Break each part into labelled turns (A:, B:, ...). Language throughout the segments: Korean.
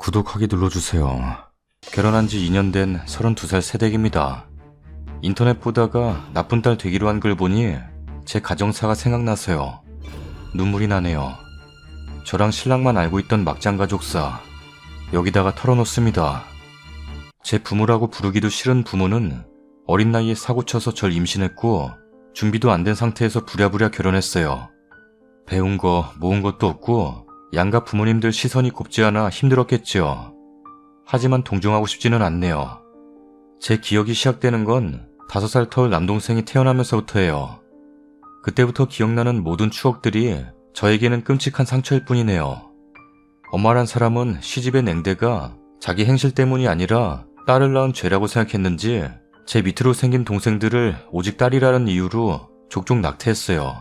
A: 구독하기 눌러주세요. 결혼한 지 2년 된 32살 새댁입니다. 인터넷 보다가 나쁜 딸 되기로 한 글 보니 제 가정사가 생각나서요. 눈물이 나네요. 저랑 신랑만 알고 있던 막장 가족사 여기다가 털어놓습니다. 제 부모라고 부르기도 싫은 부모는 어린 나이에 사고쳐서 절 임신했고 준비도 안 된 상태에서 부랴부랴 결혼했어요. 배운 거 모은 것도 없고 양가 부모님들 시선이 곱지 않아 힘들었겠지요. 하지만 동정하고 싶지는 않네요. 제 기억이 시작되는 건 5살 터울 남동생이 태어나면서부터예요. 그때부터 기억나는 모든 추억들이 저에게는 끔찍한 상처일 뿐이네요. 엄마란 사람은 시집의 냉대가 자기 행실 때문이 아니라 딸을 낳은 죄라고 생각했는지 제 밑으로 생긴 동생들을 오직 딸이라는 이유로 족족 낙태했어요.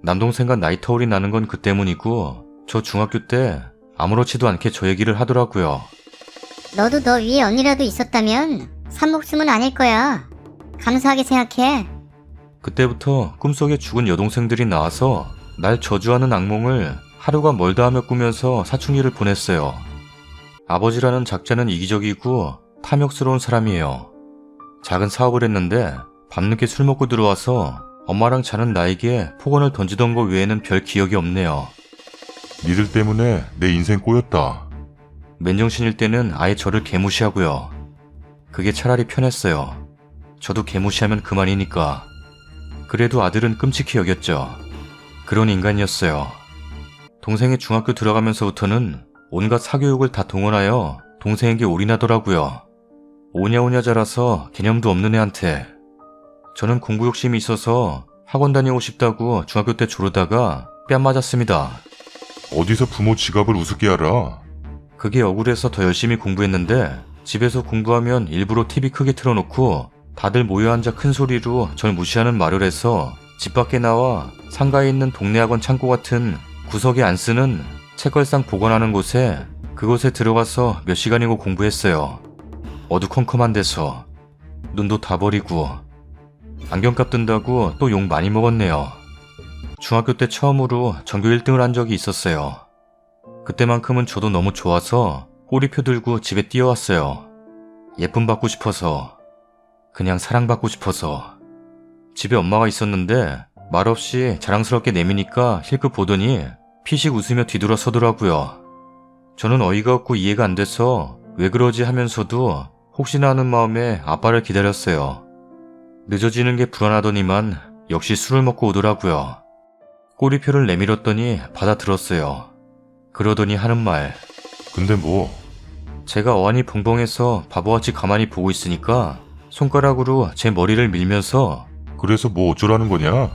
A: 남동생과 나이 터울이 나는 건 그 때문이고 저 중학교 때 아무렇지도 않게 저 얘기를 하더라고요.
B: 너도 너 위에 언니라도 있었다면 산목숨은 아닐 거야. 감사하게 생각해.
A: 그때부터 꿈속에 죽은 여동생들이 나와서 날 저주하는 악몽을 하루가 멀다 하며 꾸면서 사춘기를 보냈어요. 아버지라는 작자는 이기적이고 탐욕스러운 사람이에요. 작은 사업을 했는데 밤늦게 술 먹고 들어와서 엄마랑 자는 나에게 폭언을 던지던 거 외에는 별 기억이 없네요.
C: 니들 때문에 내 인생 꼬였다.
A: 맨정신일 때는 아예 저를 개무시하고요. 그게 차라리 편했어요. 저도 개무시하면 그만이니까. 그래도 아들은 끔찍히 여겼죠. 그런 인간이었어요. 동생이 중학교 들어가면서부터는 온갖 사교육을 다 동원하여 동생에게 올인하더라고요. 오냐오냐 자라서 개념도 없는 애한테. 저는 공부 욕심이 있어서 학원 다니고 싶다고 중학교 때 조르다가 뺨 맞았습니다.
C: 어디서 부모 지갑을 우습게 알아?
A: 그게 억울해서 더 열심히 공부했는데 집에서 공부하면 일부러 TV 크게 틀어놓고 다들 모여 앉아 큰 소리로 절 무시하는 말을 해서 집 밖에 나와 상가에 있는 동네 학원 창고 같은 구석에 안 쓰는 책걸상 보관하는 곳에 그곳에 들어가서 몇 시간이고 공부했어요. 어두컴컴한 데서 눈도 다 버리고 안경값 든다고 또 욕 많이 먹었네요. 중학교 때 처음으로 전교 1등을 한 적이 있었어요. 그때만큼은 저도 너무 좋아서 꼬리표 들고 집에 뛰어왔어요. 예쁨 받고 싶어서, 그냥 사랑받고 싶어서. 집에 엄마가 있었는데 말없이 자랑스럽게 내미니까 힐끗 보더니 피식 웃으며 뒤돌아서더라고요. 저는 어이가 없고 이해가 안 돼서 왜 그러지 하면서도 혹시나 하는 마음에 아빠를 기다렸어요. 늦어지는 게 불안하더니만 역시 술을 먹고 오더라고요. 꼬리표를 내밀었더니 받아들었어요. 그러더니 하는 말.
C: 근데 뭐?
A: 제가 어안이 벙벙해서 바보같이 가만히 보고 있으니까 손가락으로 제 머리를 밀면서
C: 그래서 뭐 어쩌라는 거냐?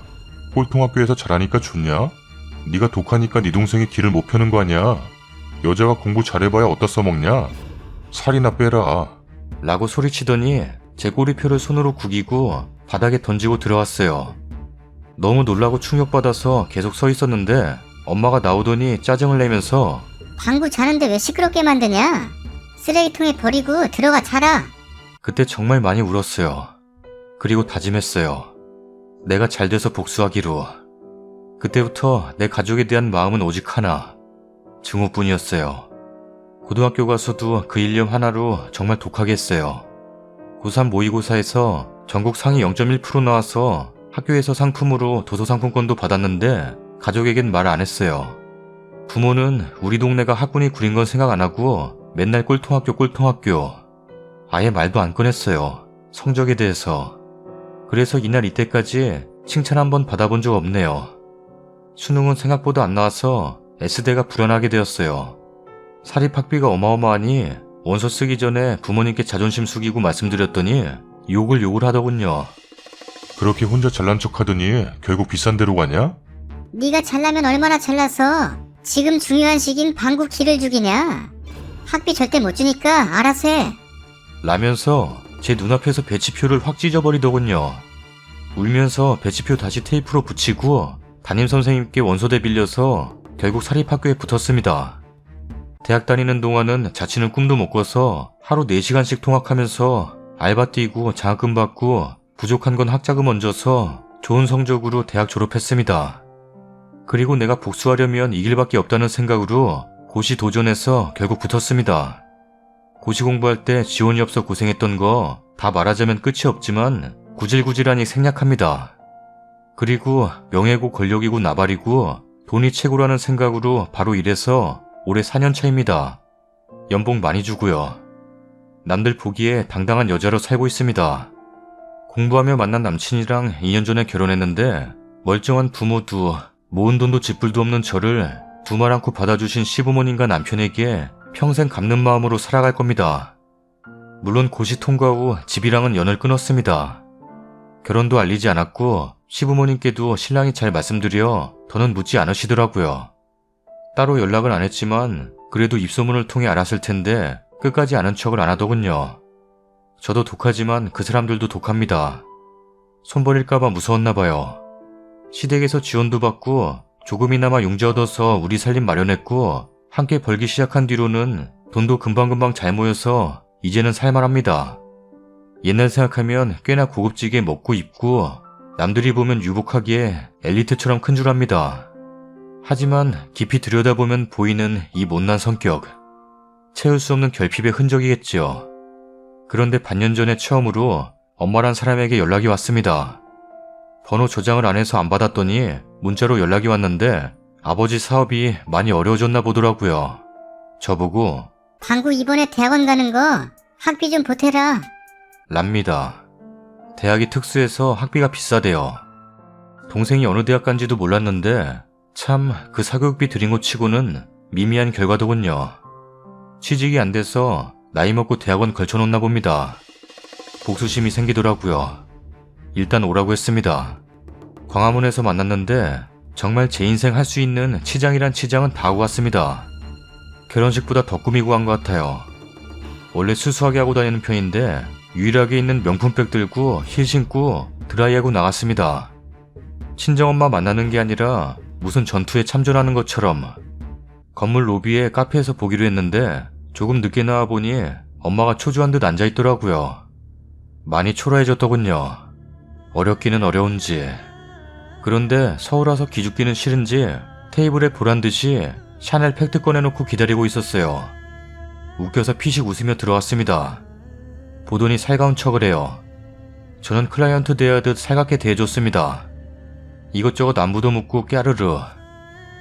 C: 꼴통학교에서 잘하니까 좋냐? 네가 독하니까 네 동생이 길을 못 펴는 거 아니야? 여자가 공부 잘해봐야 어디다 써먹냐? 살이나 빼라.
A: 라고 소리치더니 제 꼬리표를 손으로 구기고 바닥에 던지고 들어왔어요. 너무 놀라고 충격받아서 계속 서 있었는데 엄마가 나오더니 짜증을 내면서
B: 방구 자는데 왜 시끄럽게 만드냐? 쓰레기통에 버리고 들어가 자라.
A: 그때 정말 많이 울었어요. 그리고 다짐했어요. 내가 잘 돼서 복수하기로. 그때부터 내 가족에 대한 마음은 오직 하나. 증오뿐이었어요. 고등학교 가서도 그 일념 하나로 정말 독하게 했어요. 고3 모의고사에서 전국 상위 0.1% 나와서 학교에서 상품으로 도서상품권도 받았는데 가족에겐 말 안 했어요. 부모는 우리 동네가 학군이 구린 건 생각 안 하고 맨날 꼴통학교 아예 말도 안 꺼냈어요. 성적에 대해서. 그래서 이날 이때까지 칭찬 한 번 받아본 적 없네요. 수능은 생각보다 안 나와서 S대가 불안하게 되었어요. 사립학비가 어마어마하니 원서 쓰기 전에 부모님께 자존심 숙이고 말씀드렸더니 욕을 하더군요.
C: 그렇게 혼자 잘난 척 하더니 결국 비싼 데로 가냐?
B: 네가 잘나면 얼마나 잘나서 지금 중요한 시기인 방구 기를 죽이냐? 학비 절대 못 주니까 알아서 해.
A: 라면서 제 눈앞에서 배치표를 확 찢어버리더군요. 울면서 배치표 다시 테이프로 붙이고 담임선생님께 원서대 빌려서 결국 사립학교에 붙었습니다. 대학 다니는 동안은 자취는 꿈도 못 꿔서 하루 4시간씩 통학하면서 알바 뛰고 장학금 받고 부족한 건 학자금 얹어서 좋은 성적으로 대학 졸업했습니다. 그리고 내가 복수하려면 이 길밖에 없다는 생각으로 고시 도전해서 결국 붙었습니다. 고시 공부할 때 지원이 없어 고생했던 거 다 말하자면 끝이 없지만 구질구질하니 생략합니다. 그리고 명예고 권력이고 나발이고 돈이 최고라는 생각으로 바로 일해서 올해 4년 차입니다. 연봉 많이 주고요. 남들 보기에 당당한 여자로 살고 있습니다. 공부하며 만난 남친이랑 2년 전에 결혼했는데 멀쩡한 부모도 모은 돈도 쥐뿔도 없는 저를 두 말 않고 받아주신 시부모님과 남편에게 평생 갚는 마음으로 살아갈 겁니다. 물론 고시 통과 후 집이랑은 연을 끊었습니다. 결혼도 알리지 않았고 시부모님께도 신랑이 잘 말씀드려 더는 묻지 않으시더라고요. 따로 연락은 안 했지만 그래도 입소문을 통해 알았을 텐데 끝까지 아는 척을 안 하더군요. 저도 독하지만 그 사람들도 독합니다. 손버릴까봐 무서웠나 봐요. 시댁에서 지원도 받고 조금이나마 융자 얻어서 우리 살림 마련했고 함께 벌기 시작한 뒤로는 돈도 금방금방 잘 모여서 이제는 살만합니다. 옛날 생각하면 꽤나 고급지게 먹고 입고 남들이 보면 유복하기에 엘리트처럼 큰 줄 압니다. 하지만 깊이 들여다보면 보이는 이 못난 성격. 채울 수 없는 결핍의 흔적이겠죠. 그런데 반년 전에 처음으로 엄마란 사람에게 연락이 왔습니다. 번호 저장을 안 해서 안 받았더니 문자로 연락이 왔는데 아버지 사업이 많이 어려워졌나 보더라고요. 저보고
B: 방구 이번에 대학원 가는 거 학비 좀 보태라.
A: 랍니다. 대학이 특수해서 학비가 비싸대요. 동생이 어느 대학 간지도 몰랐는데 참 그 사교육비 들인 것 치고는 미미한 결과더군요. 취직이 안 돼서 나이 먹고 대학원 걸쳐놓나 봅니다. 복수심이 생기더라고요. 일단 오라고 했습니다. 광화문에서 만났는데 정말 제 인생 할 수 있는 치장이란 치장은 다 하고 갔습니다. 결혼식보다 더 꾸미고 간 것 같아요. 원래 수수하게 하고 다니는 편인데 유일하게 있는 명품백 들고 힐 신고 드라이하고 나갔습니다. 친정엄마 만나는 게 아니라 무슨 전투에 참전하는 것처럼. 건물 로비에 카페에서 보기로 했는데 조금 늦게 나와보니 엄마가 초조한 듯 앉아있더라고요. 많이 초라해졌더군요. 어렵기는 어려운지. 그런데 서울 와서 기죽기는 싫은지 테이블에 보란듯이 샤넬 팩트 꺼내놓고 기다리고 있었어요. 웃겨서 피식 웃으며 들어왔습니다. 보더니 살가운 척을 해요. 저는 클라이언트 대하듯 살갑게 대해줬습니다. 이것저것 안부도 묻고 깨르르.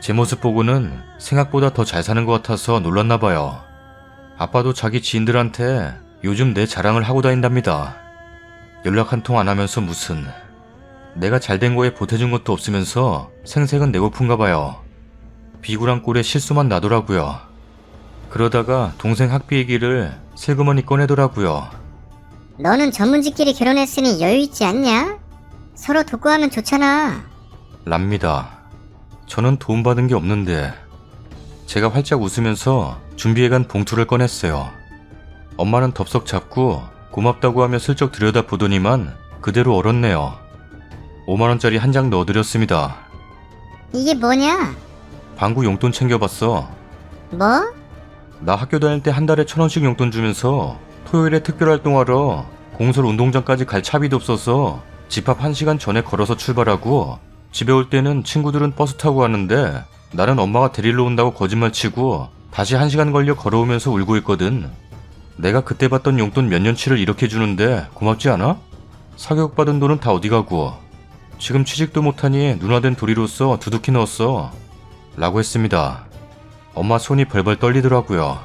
A: 제 모습 보고는 생각보다 더 잘 사는 것 같아서 놀랐나봐요. 아빠도 자기 지인들한테 요즘 내 자랑을 하고 다닌답니다. 연락 한 통 안 하면서 무슨. 내가 잘된 거에 보태준 것도 없으면서 생색은 내고픈가 봐요. 비굴한 꼴에 실수만 나더라고요. 그러다가 동생 학비 얘기를 슬그머니 꺼내더라고요.
B: 너는 전문직끼리 결혼했으니 여유 있지 않냐? 서로 돕고 하면 좋잖아.
A: 랍니다. 저는 도움받은 게 없는데. 제가 활짝 웃으면서 준비해간 봉투를 꺼냈어요. 엄마는 덥석 잡고 고맙다고 하며 슬쩍 들여다보더니만 그대로 얼었네요. 5만원짜리 한 장 넣어드렸습니다.
B: 이게 뭐냐?
A: 방구 용돈 챙겨봤어.
B: 뭐?
A: 나 학교 다닐 때 한 달에 1,000원씩 용돈 주면서 토요일에 특별활동하러 공설 운동장까지 갈 차비도 없어서 집 앞 1시간 전에 걸어서 출발하고 집에 올 때는 친구들은 버스 타고 가는데 나는 엄마가 데리러 온다고 거짓말치고 다시 1시간 걸려 걸어오면서 울고 있거든. 내가 그때 받던 용돈 몇 년치를 이렇게 주는데 고맙지 않아? 사교육받은 돈은 다 어디 가고 지금 취직도 못하니 누나된 도리로서 두둑히 넣었어 라고 했습니다. 엄마 손이 벌벌 떨리더라고요.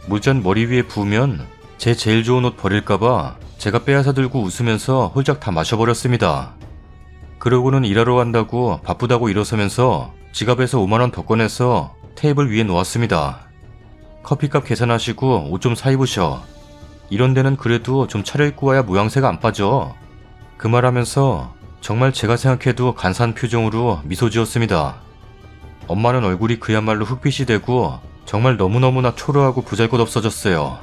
A: 물잔 머리 위에 부으면 제 제일 좋은 옷 버릴까봐 제가 빼앗아 들고 웃으면서 홀짝 다 마셔버렸습니다. 그러고는 일하러 간다고 바쁘다고 일어서면서 지갑에서 5만원 더 꺼내서 테이블 위에 놓았습니다. 커피값 계산하시고 옷 좀 사입으셔. 이런 데는 그래도 좀 차려입고 와야 모양새가 안 빠져. 그 말하면서 정말 제가 생각해도 간사한 표정으로 미소 지었습니다. 엄마는 얼굴이 그야말로 흑빛이 되고 정말 너무너무나 초라하고 보잘것없어졌어요.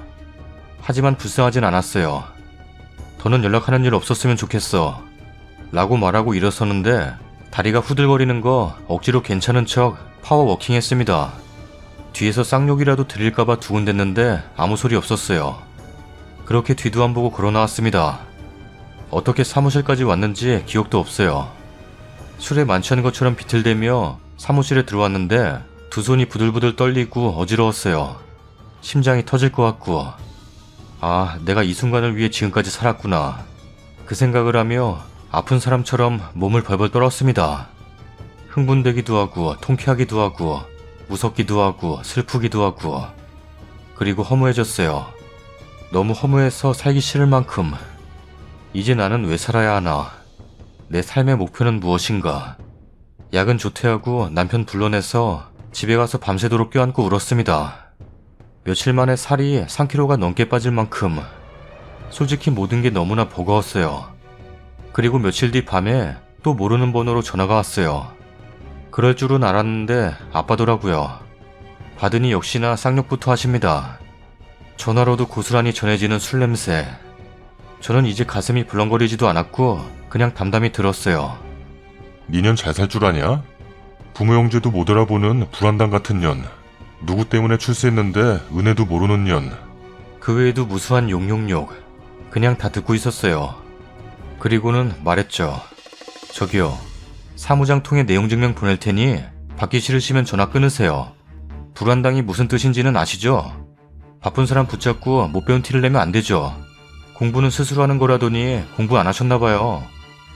A: 하지만 불쌍하진 않았어요. 더는 연락하는 일 없었으면 좋겠어 라고 말하고 일어서는데 다리가 후들거리는 거 억지로 괜찮은 척 파워워킹 했습니다. 뒤에서 쌍욕이라도 드릴까봐 두근댔는데 아무 소리 없었어요. 그렇게 뒤도 안 보고 걸어 나왔습니다. 어떻게 사무실까지 왔는지 기억도 없어요. 술에 만취한 것처럼 비틀대며 사무실에 들어왔는데 두 손이 부들부들 떨리고 어지러웠어요. 심장이 터질 것 같고. 아, 내가 이 순간을 위해 지금까지 살았구나. 그 생각을 하며 아픈 사람처럼 몸을 벌벌 떨었습니다. 흥분되기도 하고 통쾌하기도 하고 무섭기도 하고 슬프기도 하고 그리고 허무해졌어요. 너무 허무해서 살기 싫을 만큼. 이제 나는 왜 살아야 하나? 내 삶의 목표는 무엇인가? 야근 조퇴하고 남편 불러내서 집에 가서 밤새도록 껴안고 울었습니다. 며칠 만에 살이 3kg가 넘게 빠질 만큼. 솔직히 모든 게 너무나 버거웠어요. 그리고 며칠 뒤 밤에 또 모르는 번호로 전화가 왔어요. 그럴 줄은 알았는데 아빠더라고요. 받으니 역시나 쌍욕부터 하십니다. 전화로도 고스란히 전해지는 술 냄새. 저는 이제 가슴이 벌렁거리지도 않았고 그냥 담담히 들었어요.
C: 니년 잘 살 줄 아냐? 부모 형제도 못 알아보는 불안당 같은 년. 누구 때문에 출세했는데 은혜도 모르는 년.
A: 그 외에도 무수한 욕욕욕. 그냥 다 듣고 있었어요. 그리고는 말했죠. 저기요. 사무장 통해 내용 증명 보낼 테니 받기 싫으시면 전화 끊으세요. 불안당이 무슨 뜻인지는 아시죠? 바쁜 사람 붙잡고 못 배운 티를 내면 안 되죠. 공부는 스스로 하는 거라더니 공부 안 하셨나 봐요.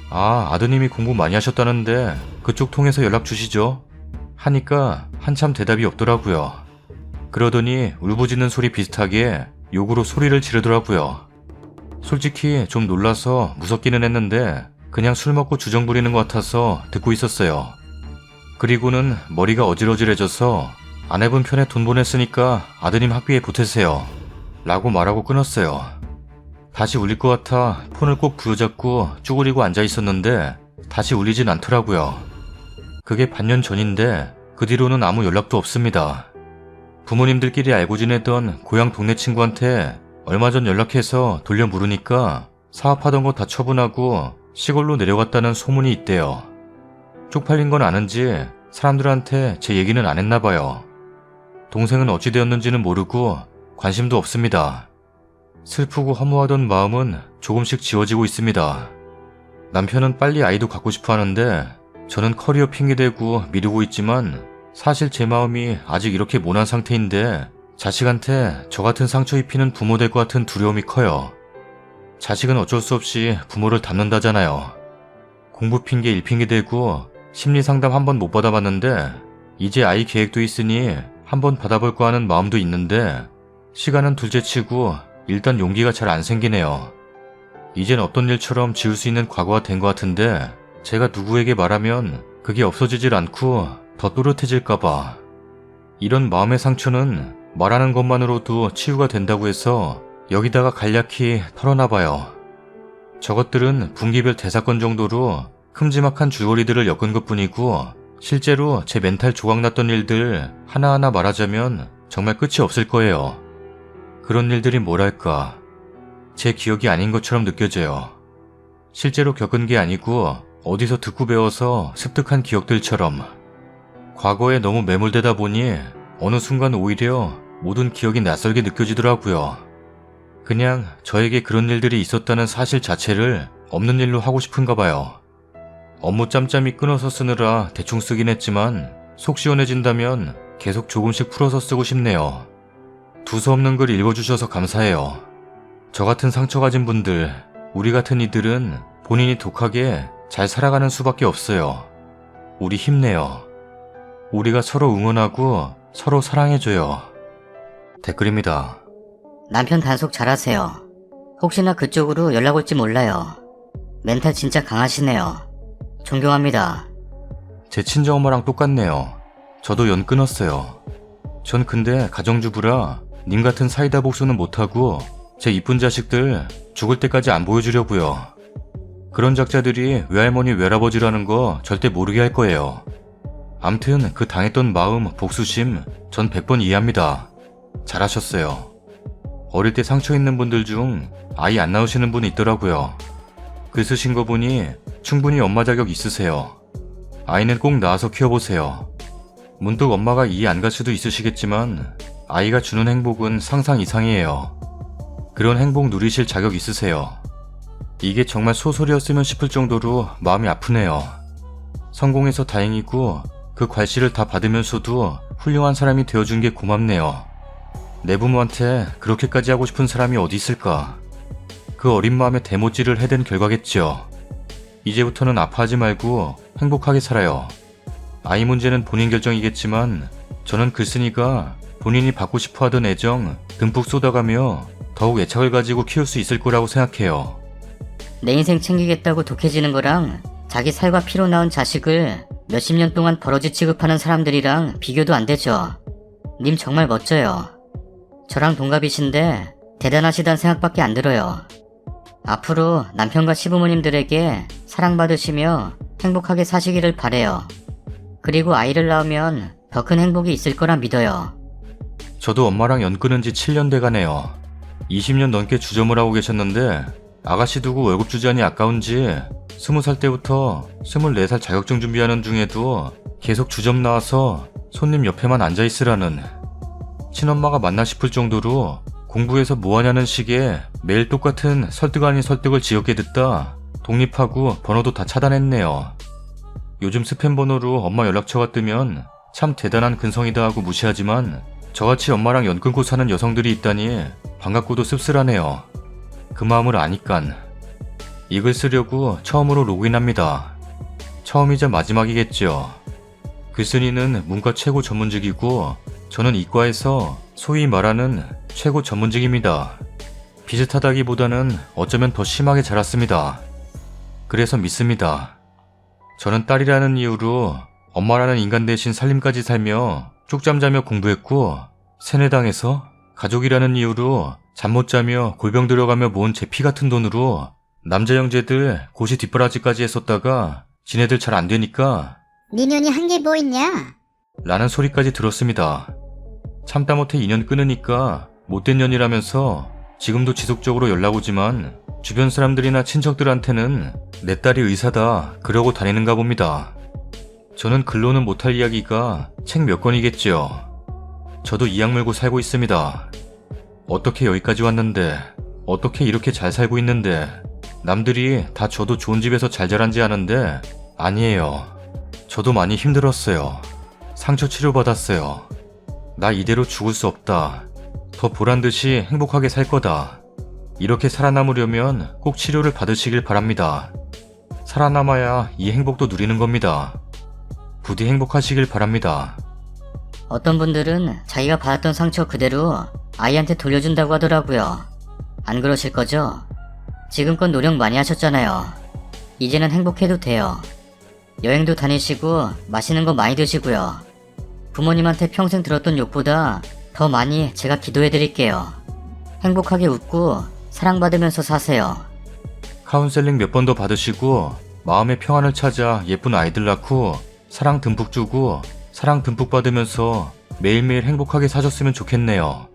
A: 아, 아드님이 공부 많이 하셨다는데 그쪽 통해서 연락 주시죠. 하니까 한참 대답이 없더라고요. 그러더니 울부짖는 소리 비슷하게 욕으로 소리를 지르더라고요. 솔직히 좀 놀라서 무섭기는 했는데 그냥 술 먹고 주정 부리는 것 같아서 듣고 있었어요. 그리고는 머리가 어질어질해져서 아내분 편에 돈 보냈으니까 아드님 학비에 보태세요. 라고 말하고 끊었어요. 다시 울릴 것 같아 폰을 꼭 부여잡고 쭈그리고 앉아 있었는데 다시 울리진 않더라고요. 그게 반년 전인데 그 뒤로는 아무 연락도 없습니다. 부모님들끼리 알고 지내던 고향 동네 친구한테 얼마 전 연락해서 돌려 물으니까 사업하던 거 다 처분하고 시골로 내려갔다는 소문이 있대요. 쪽팔린 건 아는지 사람들한테 제 얘기는 안 했나 봐요. 동생은 어찌 되었는지는 모르고 관심도 없습니다. 슬프고 허무하던 마음은 조금씩 지워지고 있습니다. 남편은 빨리 아이도 갖고 싶어 하는데 저는 커리어 핑계대고 미루고 있지만 사실 제 마음이 아직 이렇게 모난 상태인데 자식한테 저 같은 상처 입히는 부모 될 것 같은 두려움이 커요. 자식은 어쩔 수 없이 부모를 닮는다잖아요. 공부 핑계 일 핑계 대고 심리 상담 한 번 못 받아봤는데 이제 아이 계획도 있으니 한번 받아볼까 하는 마음도 있는데 시간은 둘째치고 일단 용기가 잘 안 생기네요. 이젠 없던 일처럼 지울 수 있는 과거가 된 것 같은데 제가 누구에게 말하면 그게 없어지질 않고 더 또렷해질까봐. 이런 마음의 상처는 말하는 것만으로도 치유가 된다고 해서 여기다가 간략히 털어놔봐요. 저것들은 분기별 대사건 정도로 큼지막한 줄거리들을 엮은 것뿐이고 실제로 제 멘탈 조각났던 일들 하나하나 말하자면 정말 끝이 없을 거예요. 그런 일들이 뭐랄까 제 기억이 아닌 것처럼 느껴져요. 실제로 겪은 게 아니고 어디서 듣고 배워서 습득한 기억들처럼. 과거에 너무 매몰되다 보니 어느 순간 오히려 모든 기억이 낯설게 느껴지더라고요. 그냥 저에게 그런 일들이 있었다는 사실 자체를 없는 일로 하고 싶은가 봐요. 업무 짬짬이 끊어서 쓰느라 대충 쓰긴 했지만 속 시원해진다면 계속 조금씩 풀어서 쓰고 싶네요. 두서없는 글 읽어주셔서 감사해요. 저 같은 상처 가진 분들, 우리 같은 이들은 본인이 독하게 잘 살아가는 수밖에 없어요. 우리 힘내요. 우리가 서로 응원하고 서로 사랑해줘요. 댓글입니다.
D: 남편 단속 잘하세요. 혹시나 그쪽으로 연락 올지 몰라요. 멘탈 진짜 강하시네요. 존경합니다.
A: 제 친정엄마랑 똑같네요. 저도 연 끊었어요. 전 근데 가정주부라 님 같은 사이다 복수는 못하고 제 이쁜 자식들 죽을 때까지 안 보여주려고요. 그런 작자들이 외할머니 외할아버지라는 거 절대 모르게 할 거예요. 암튼 그 당했던 마음, 복수심 전 100번 이해합니다. 잘하셨어요. 어릴 때 상처 있는 분들 중 아이 안 낳으시는 분이 있더라고요. 글 쓰신 거 보니 충분히 엄마 자격 있으세요. 아이는 꼭 낳아서 키워보세요. 문득 엄마가 이해 안 갈 수도 있으시겠지만 아이가 주는 행복은 상상 이상이에요. 그런 행복 누리실 자격 있으세요. 이게 정말 소설이었으면 싶을 정도로 마음이 아프네요. 성공해서 다행이고 그 괄시를 다 받으면서도 훌륭한 사람이 되어준 게 고맙네요. 내 부모한테 그렇게까지 하고 싶은 사람이 어디 있을까? 그 어린 마음에 대못질을 해댄 결과겠죠. 이제부터는 아파하지 말고 행복하게 살아요. 아이 문제는 본인 결정이겠지만 저는 글쓴이가 본인이 받고 싶어 하던 애정 듬뿍 쏟아가며 더욱 애착을 가지고 키울 수 있을 거라고 생각해요.
D: 내 인생 챙기겠다고 독해지는 거랑 자기 살과 피로 낳은 자식을 몇십 년 동안 버러지 취급하는 사람들이랑 비교도 안 되죠. 님 정말 멋져요. 저랑 동갑이신데 대단하시단 생각밖에 안 들어요. 앞으로 남편과 시부모님들에게 사랑받으시며 행복하게 사시기를 바래요. 그리고 아이를 낳으면 더 큰 행복이 있을 거라 믿어요.
A: 저도 엄마랑 연 끊은 지 7년 돼가네요. 20년 넘게 주점을 하고 계셨는데 아가씨 두고 월급 주자니 아까운지 20살 때부터 24살 자격증 준비하는 중에도 계속 주점 나와서 손님 옆에만 앉아있으라는, 친엄마가 맞나 싶을 정도로 공부해서 뭐하냐는 식의 매일 똑같은 설득 아닌 설득을 지겹게 듣다 독립하고 번호도 다 차단했네요. 요즘 스팸 번호로 엄마 연락처가 뜨면 참 대단한 근성이다 하고 무시하지만 저같이 엄마랑 연 끊고 사는 여성들이 있다니 반갑고도 씁쓸하네요. 그 마음을 아니깐. 이 글 쓰려고 처음으로 로그인합니다. 처음이자 마지막이겠죠. 글쓴이는 문과 최고 전문직이고 저는 이과에서 소위 말하는 최고 전문직입니다. 비슷하다기보다는 어쩌면 더 심하게 자랐습니다. 그래서 믿습니다. 저는 딸이라는 이유로 엄마라는 인간 대신 살림까지 살며 쪽잠 자며 공부했고, 세뇌당해서 가족이라는 이유로 잠 못 자며 골병 들어가며 모은 제 피 같은 돈으로 남자 형제들 고시 뒷바라지까지 했었다가 지네들 잘 안 되니까
B: 네 년이 한 게 뭐 있냐?
A: 라는 소리까지 들었습니다. 참다 못해 인연 끊으니까 못된 년이라면서 지금도 지속적으로 연락 오지만 주변 사람들이나 친척들한테는 내 딸이 의사다 그러고 다니는가 봅니다. 저는 글로는 못할 이야기가 책 몇 권이겠지요. 저도 이악 물고 살고 있습니다. 어떻게 여기까지 왔는데, 어떻게 이렇게 잘 살고 있는데, 남들이 다 저도 좋은 집에서 잘 자란지 아는데 아니에요. 저도 많이 힘들었어요. 상처 치료받았어요. 나 이대로 죽을 수 없다. 더 보란듯이 행복하게 살 거다. 이렇게 살아남으려면 꼭 치료를 받으시길 바랍니다. 살아남아야 이 행복도 누리는 겁니다. 부디 행복하시길 바랍니다.
D: 어떤 분들은 자기가 받았던 상처 그대로 아이한테 돌려준다고 하더라고요. 안 그러실 거죠? 지금껏 노력 많이 하셨잖아요. 이제는 행복해도 돼요. 여행도 다니시고 맛있는 거 많이 드시고요. 부모님한테 평생 들었던 욕보다 더 많이 제가 기도해드릴게요. 행복하게 웃고 사랑받으면서 사세요.
A: 카운셀링 몇 번 더 받으시고 마음의 평안을 찾아 예쁜 아이들 낳고 사랑 듬뿍 주고 사랑 듬뿍 받으면서 매일매일 행복하게 사셨으면 좋겠네요.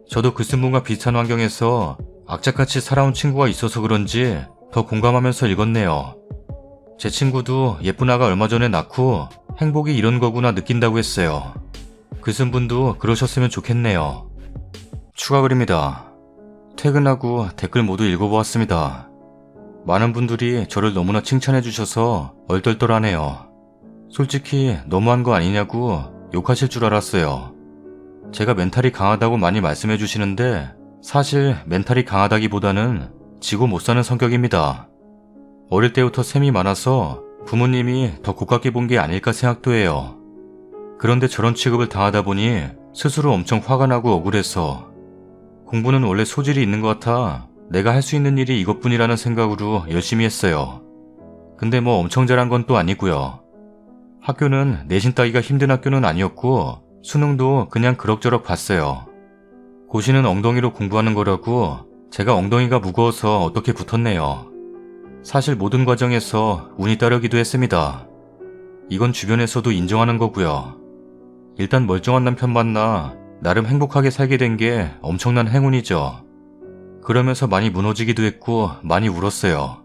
A: 저도 글쓴분과 비슷한 환경에서 악착같이 살아온 친구가 있어서 그런지 더 공감하면서 읽었네요. 제 친구도 예쁜 아가 얼마 전에 낳고 행복이 이런 거구나 느낀다고 했어요. 글쓴분도 그러셨으면 좋겠네요. 추가 글입니다. 퇴근하고 댓글 모두 읽어보았습니다. 많은 분들이 저를 너무나 칭찬해 주셔서 얼떨떨하네요. 솔직히 너무한 거 아니냐고 욕하실 줄 알았어요. 제가 멘탈이 강하다고 많이 말씀해 주시는데 사실 멘탈이 강하다기보다는 지고 못 사는 성격입니다. 어릴 때부터 셈이 많아서 부모님이 더 고깝게 본 게 아닐까 생각도 해요. 그런데 저런 취급을 당하다 보니 스스로 엄청 화가 나고 억울해서 공부는 원래 소질이 있는 것 같아 내가 할 수 있는 일이 이것뿐이라는 생각으로 열심히 했어요. 근데 뭐 엄청 잘한 건 또 아니고요. 학교는 내신 따기가 힘든 학교는 아니었고 수능도 그냥 그럭저럭 봤어요. 고시는 엉덩이로 공부하는 거라고 제가 엉덩이가 무거워서 어떻게 붙었네요. 사실 모든 과정에서 운이 따르기도 했습니다. 이건 주변에서도 인정하는 거고요. 일단 멀쩡한 남편 만나 나름 행복하게 살게 된 게 엄청난 행운이죠. 그러면서 많이 무너지기도 했고 많이 울었어요.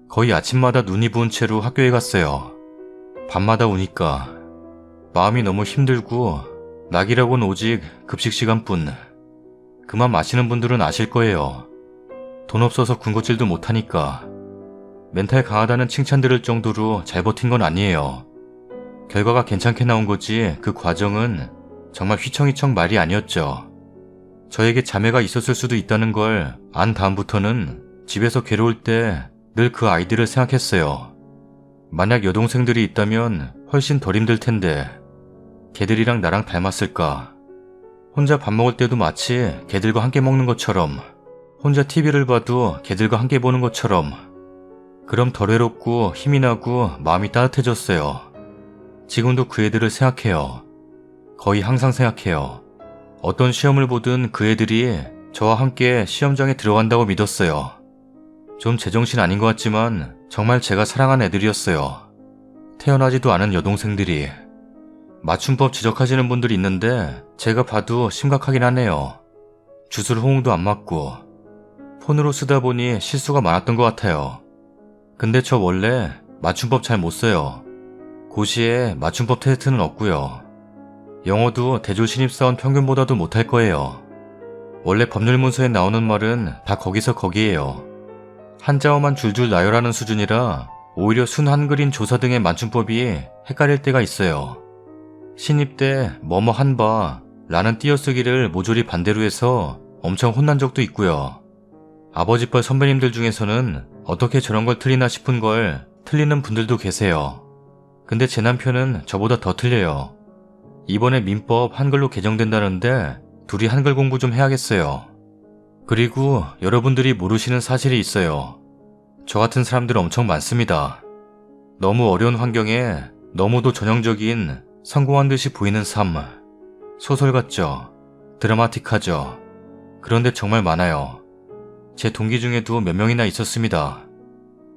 A: 거의 아침마다 눈이 부은 채로 학교에 갔어요. 밤마다 우니까 마음이 너무 힘들고 낙이라고는 오직 급식 시간뿐. 그만 마시는 분들은 아실 거예요. 돈 없어서 군것질도 못하니까. 멘탈 강하다는 칭찬 들을 정도로 잘 버틴 건 아니에요. 결과가 괜찮게 나온 거지 그 과정은 정말 휘청휘청 말이 아니었죠. 저에게 자매가 있었을 수도 있다는 걸 안 다음부터는 집에서 괴로울 때 늘 그 아이들을 생각했어요. 만약 여동생들이 있다면 훨씬 덜 힘들 텐데 걔들이랑 나랑 닮았을까? 혼자 밥 먹을 때도 마치 걔들과 함께 먹는 것처럼, 혼자 TV를 봐도 걔들과 함께 보는 것처럼, 그럼 덜 외롭고 힘이 나고 마음이 따뜻해졌어요. 지금도 그 애들을 생각해요. 거의 항상 생각해요. 어떤 시험을 보든 그 애들이 저와 함께 시험장에 들어간다고 믿었어요. 좀 제정신 아닌 것 같지만 정말 제가 사랑한 애들이었어요. 태어나지도 않은 여동생들이. 맞춤법 지적하시는 분들이 있는데 제가 봐도 심각하긴 하네요. 주술 호응도 안 맞고 폰으로 쓰다 보니 실수가 많았던 것 같아요. 근데 저 원래 맞춤법 잘 못 써요. 고시에 맞춤법 테스트는 없고요. 영어도 대졸 신입사원 평균보다도 못할 거예요. 원래 법률 문서에 나오는 말은 다 거기서 거기에요. 한자어만 줄줄 나열하는 수준이라 오히려 순한글인 조사 등의 맞춤법이 헷갈릴 때가 있어요. 신입 때 뭐뭐 한바 라는 띄어쓰기를 모조리 반대로 해서 엄청 혼난 적도 있고요. 아버지뻘 선배님들 중에서는 어떻게 저런 걸 틀리나 싶은 걸 틀리는 분들도 계세요. 근데 제 남편은 저보다 더 틀려요. 이번에 민법 한글로 개정된다는데 둘이 한글 공부 좀 해야겠어요. 그리고 여러분들이 모르시는 사실이 있어요. 저 같은 사람들 엄청 많습니다. 너무 어려운 환경에 너무도 전형적인 성공한 듯이 보이는 삶. 소설 같죠? 드라마틱하죠? 그런데 정말 많아요. 제 동기 중에도 몇 명이나 있었습니다.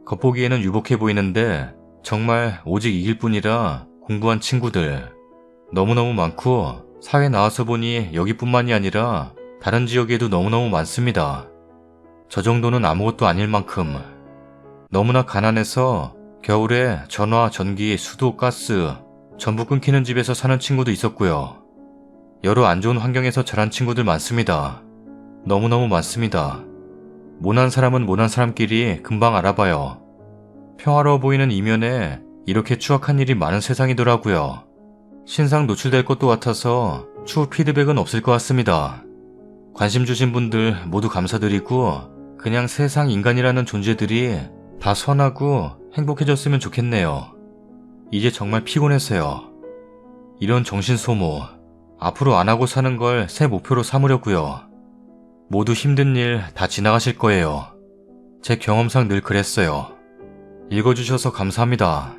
A: 겉보기에는 유복해 보이는데 정말 오직 이길 뿐이라 공부한 친구들. 너무너무 많고 사회 나와서 보니 여기뿐만이 아니라 다른 지역에도 너무너무 많습니다. 저 정도는 아무것도 아닐 만큼. 너무나 가난해서 겨울에 전화, 전기, 수도, 가스 전부 끊기는 집에서 사는 친구도 있었고요. 여러 안 좋은 환경에서 자란 친구들 많습니다. 너무너무 많습니다. 모난 사람은 모난 사람끼리 금방 알아봐요. 평화로워 보이는 이면에 이렇게 추악한 일이 많은 세상이더라고요. 신상 노출될 것도 같아서 추후 피드백은 없을 것 같습니다. 관심 주신 분들 모두 감사드리고 그냥 세상 인간이라는 존재들이 다 선하고 행복해졌으면 좋겠네요. 이제 정말 피곤했어요. 이런 정신소모 앞으로 안 하고 사는 걸 새 목표로 삼으려고요. 모두 힘든 일 다 지나가실 거예요. 제 경험상 늘 그랬어요. 읽어주셔서 감사합니다.